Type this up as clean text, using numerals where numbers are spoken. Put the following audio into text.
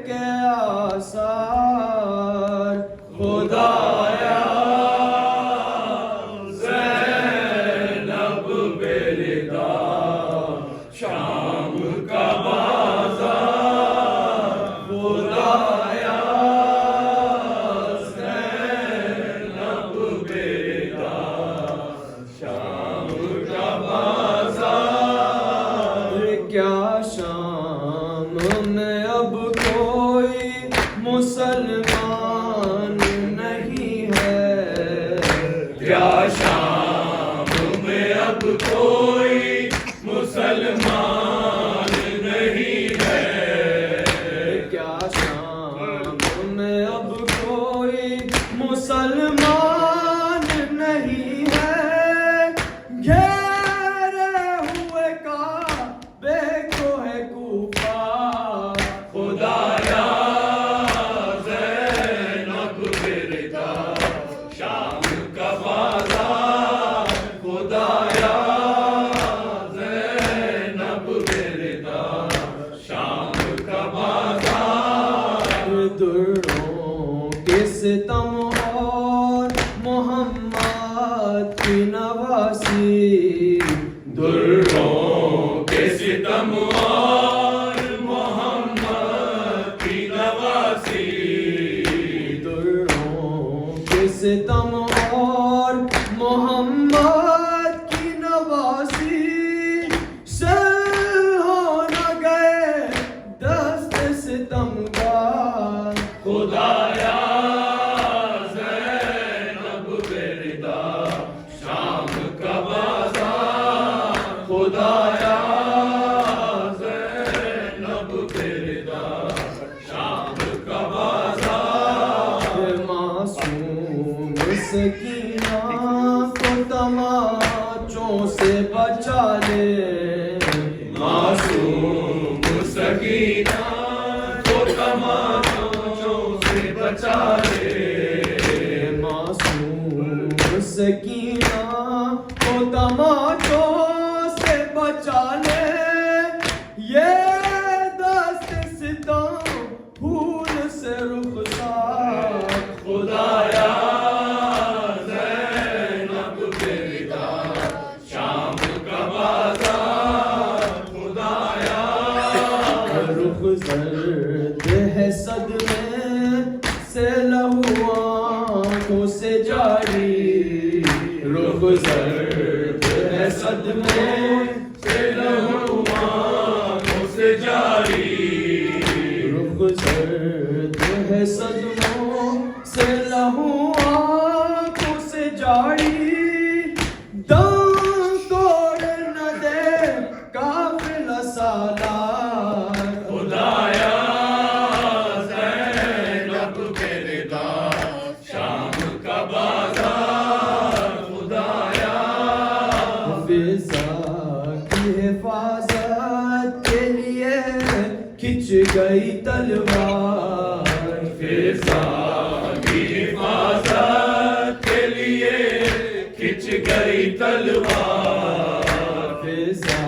के आसार। खुदाया ज़ैनब बेरिदा शाम का बाजार। खुदाया ज़ैनब बेरिदा शाम का बाजार। क्या शाम में अब कोई मुसलमान नहीं है। क्या शाम में अब कोई मुसलमान नहीं है। क्या शाम में अब कोई मुसलमान नहीं है। घेरे हुए काबे को है कूफा। खुदाया ज़ैनब बेरिदा शाम का बाजार। खुदाया ज़ैनब बेरिदा शाम का बाजार। दुर्रों के सितम और मोहम्मद की नवासी। दुर्रों के सितम और मोहम्मद की नवासी। दुर्रों के सितम और मोहम्मद की नवासी। सर हो न गए दस्त सितमगार। खुदाया ज़ैनब बेरिदा शाम का बाजार। खुदाया ज़ैनब बेरिदा शाम का बाजार। मासूम सकीना को तमाचों से बचा ले। मासूम सकीना को तमाचों से बचा ले। मासूम सकीना को तमाचों से बचा ले। ये दस्त सितम फूल से रुखसार। खुदाया ज़ैनब बेरिदा शाम का बाजार। खुदाया रुख ज़र्द है सदमे से लहू आँखों से जारी। रुख ज़र्द है सदमे से लहू आँखों से जारी। रुख ज़र्द है सदमों से लहू आँखों से जारी। दम तोड़ न दे काफिला सालार। खुदाया ज़ैनब बेरिदा शाम का बाजार। खुदाया फिज़ा की हिफाजत के लिए खिंच गई तलवार। फिज़ा की हिफाजत के लिए खिंच गई तलवार। फिज़ा